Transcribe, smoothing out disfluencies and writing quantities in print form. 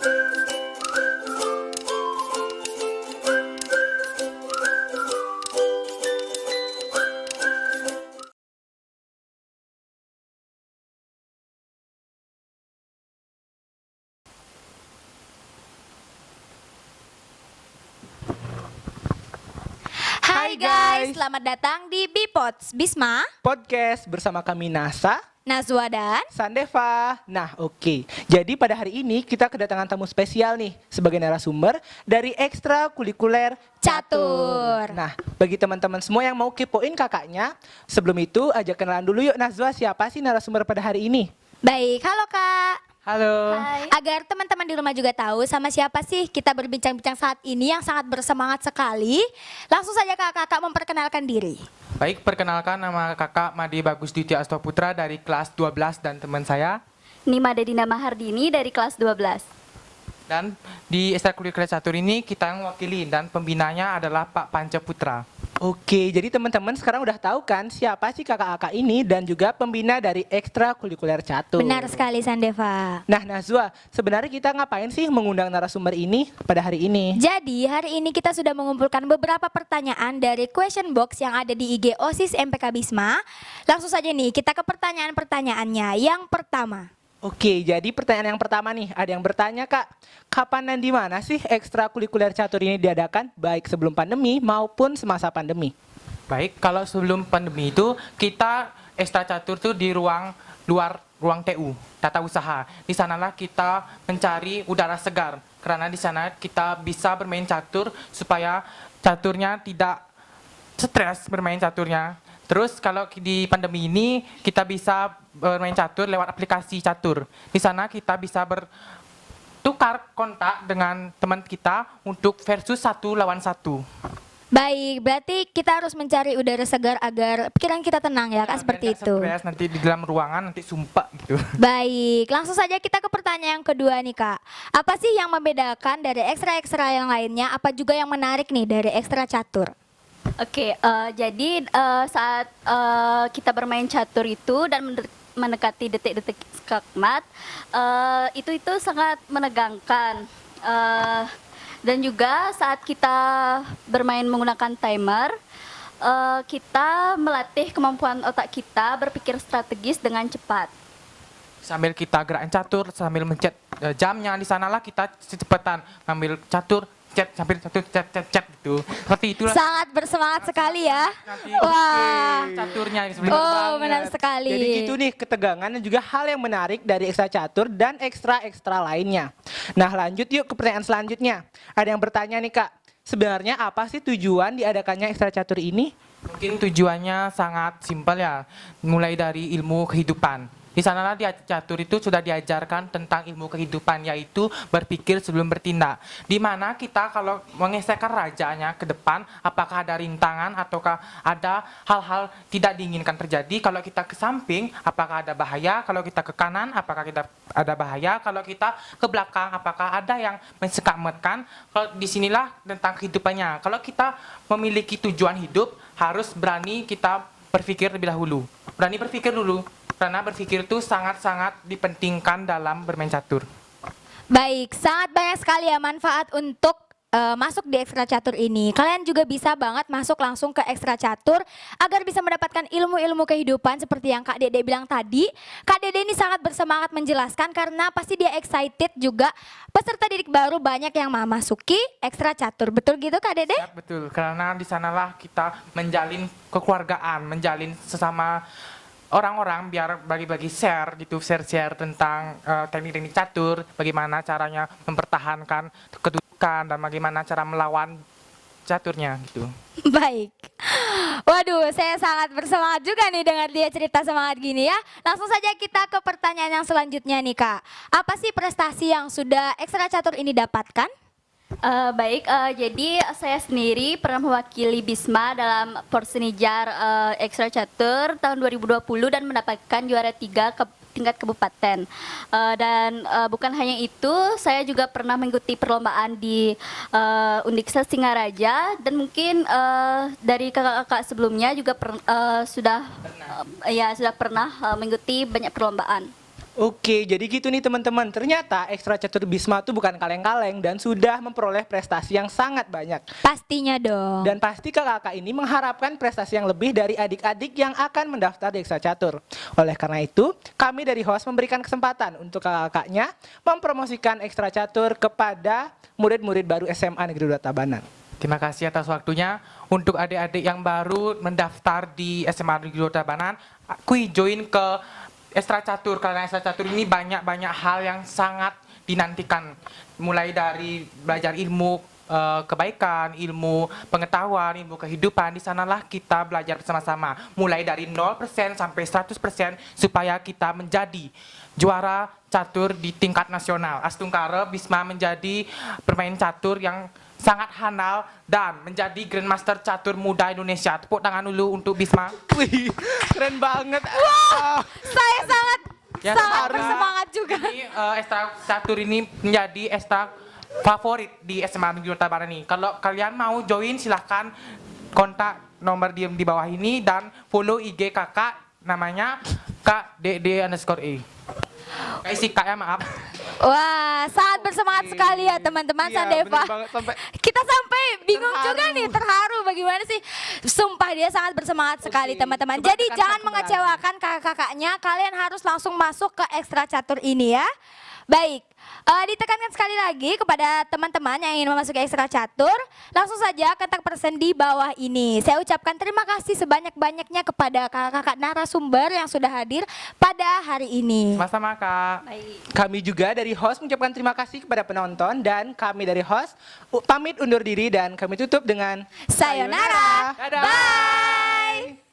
Hai guys, selamat datang di Bipods Bisma, Podcast bersama kami Nasa, Nazwa dan Sandeva. Nah oke, jadi pada hari ini kita kedatangan tamu spesial nih sebagai narasumber dari ekstrakurikuler Catur. Nah bagi teman-teman semua yang mau kepoin kakaknya, sebelum itu ajak kenalan dulu yuk. Nazwa, siapa sih narasumber pada hari ini? Baik, halo Kak. Halo. Hai. Agar teman-teman di rumah juga tahu sama siapa sih kita berbincang-bincang saat ini yang sangat bersemangat sekali. Langsung saja kakak memperkenalkan diri. Baik, perkenalkan nama kakak Made Bagus Ditya Astoputra dari kelas 12 dan teman saya. Nima Dedina Mahardini dari kelas 12. Dan di ekstrakurikuler catur ini kita yang mewakili dan pembinanya adalah Pak Panca Putra. Oke, jadi teman-teman sekarang udah tahu kan siapa sih kakak-kakak ini dan juga pembina dari ekstrakurikuler catur. Benar sekali Sandeva. Nah Nazwa, sebenarnya kita ngapain sih mengundang narasumber ini pada hari ini? Jadi hari ini kita sudah mengumpulkan beberapa pertanyaan dari question box yang ada di IG OSIS MPK Bisma. Langsung saja nih kita ke pertanyaan-pertanyaannya. Yang pertama. Oke, jadi pertanyaan yang pertama nih, ada yang bertanya Kak, kapan dan di mana sih ekstrakurikuler catur ini diadakan, baik sebelum pandemi maupun semasa pandemi? Baik, kalau sebelum pandemi itu kita ekstra catur tuh di ruang TU, tata usaha. Di sanalah kita mencari udara segar, karena di sana kita bisa bermain catur supaya caturnya tidak stres bermain caturnya. Terus kalau di pandemi ini kita bisa bermain catur lewat aplikasi catur. Di sana kita bisa bertukar kontak dengan teman kita untuk versus 1 lawan 1. Baik, berarti kita harus mencari udara segar agar pikiran kita tenang ya Kak, seperti itu. Stres, nanti di dalam ruangan nanti sumpah gitu. Baik, langsung saja kita ke pertanyaan yang kedua nih Kak. Apa sih yang membedakan dari ekstra-ekstra yang lainnya? Apa juga yang menarik nih dari ekstra catur? Oke, jadi saat kita bermain catur itu dan mendekati detik-detik skakmat, itu sangat menegangkan. Dan juga saat kita bermain menggunakan timer, kita melatih kemampuan otak kita berpikir strategis dengan cepat. Sambil kita gerakan catur, sambil mencet jamnya, di sanalah kita cepetan ngambil catur, sambil cet gitu. Seperti itulah. Sangat bersemangat sekali ya. Nanti Wah. caturnya Oh, benar sekali. Jadi gitu nih ketegangan dan juga hal yang menarik dari ekstra catur dan ekstra-ekstra lainnya. Nah lanjut yuk ke pertanyaan selanjutnya. Ada yang bertanya nih Kak, sebenarnya apa sih tujuan diadakannya ekstra catur ini? Mungkin tujuannya sangat simpel ya, mulai dari ilmu kehidupan. Di sanalah di catur itu sudah diajarkan tentang ilmu kehidupan, yaitu berpikir sebelum bertindak. Di mana kita kalau mengeserkan rajanya ke depan, apakah ada rintangan ataukah ada hal-hal tidak diinginkan terjadi. Kalau kita ke samping, apakah ada bahaya. Kalau kita ke kanan, apakah kita ada bahaya. Kalau kita ke belakang, apakah ada yang mensekakmatkan. Kalau disinilah tentang kehidupannya. Kalau kita memiliki tujuan hidup, harus berani kita berpikir lebih dahulu. Berani berpikir dulu. Karena berpikir itu sangat-sangat dipentingkan dalam bermain catur. Baik, sangat banyak sekali ya manfaat untuk masuk di ekstra catur ini. Kalian juga bisa banget masuk langsung ke ekstra catur agar bisa mendapatkan ilmu-ilmu kehidupan seperti yang Kak Dede bilang tadi. Kak Dede ini sangat bersemangat menjelaskan karena pasti dia excited juga peserta didik baru banyak yang memasuki ekstra catur. Betul gitu Kak Dede? Ya, betul, karena di sanalah kita menjalin kekeluargaan, menjalin sesama orang-orang biar bagi-bagi share gitu, share tentang teknik-teknik catur, bagaimana caranya mempertahankan kedudukan dan bagaimana cara melawan caturnya gitu. Baik. Waduh, saya sangat bersemangat juga nih dengar dia cerita semangat gini ya. Langsung saja kita ke pertanyaan yang selanjutnya nih Kak. Apa sih prestasi yang sudah ekstra catur ini dapatkan? Baik, jadi saya sendiri pernah mewakili Bisma dalam Porsenijar Ekstra Catur tahun 2020 dan mendapatkan juara 3 ke tingkat kabupaten. Dan bukan hanya itu, saya juga pernah mengikuti perlombaan di Undiksa Singaraja dan mungkin dari kakak-kakak sebelumnya juga sudah pernah mengikuti banyak perlombaan. Oke, jadi gitu nih teman-teman. Ternyata Ekstra Catur Bisma tuh bukan kaleng-kaleng dan sudah memperoleh prestasi yang sangat banyak. Pastinya dong. Dan pasti kakak-kakak ini mengharapkan prestasi yang lebih dari adik-adik yang akan mendaftar di Ekstra Catur. Oleh karena itu, kami dari host memberikan kesempatan untuk kakak-kakaknya mempromosikan Ekstra Catur kepada murid-murid baru SMA Negeri 2 Tabanan. Terima kasih atas waktunya. Untuk adik-adik yang baru mendaftar di SMA Negeri 2 Tabanan, kui join ke Ekstra Catur, karena Ekstra Catur ini banyak hal yang sangat dinantikan. Mulai dari belajar ilmu kebaikan, ilmu pengetahuan, ilmu kehidupan. Di sanalah kita belajar bersama-sama. Mulai dari 0% sampai 100% supaya kita menjadi juara catur di tingkat nasional. Astungkara Bisma menjadi pemain catur yang sangat handal dan menjadi Grandmaster Catur Muda Indonesia. Tepuk tangan dulu untuk Bisma. Wih, keren banget. Saya sangat Ya, sangat karena bersemangat juga. Ini Ekstra Catur ini menjadi ekstra favorit di SMA Negeri 2 Tabanan ini. Kalau kalian mau join silahkan kontak nomor di bawah ini dan follow IG kakak namanya Kak DD_E. Kak isi Kak ya, maaf. Wah, sangat bersemangat sekali ya teman-teman Iya, Sandeva. bener banget, sampai Kita sampai bingung terharu. juga nih, terharu bagaimana sih. Sumpah dia sangat bersemangat sekali teman-teman. coba Jadi tekan jangan satu mengecewakan kakak-kakaknya, kalian harus langsung masuk ke Ekstra Catur ini ya. Baik, ditekankan sekali lagi kepada teman-teman yang ingin memasuki Ekstra Catur, langsung saja kontak person di bawah ini. Saya ucapkan terima kasih sebanyak-banyaknya kepada kakak-kakak narasumber yang sudah hadir pada hari ini. Sama-sama Kak. Baik. Kami juga dari host mengucapkan terima kasih kepada penonton dan kami dari host pamit undur diri dan kami tutup dengan Sayonara. Dadah. Bye.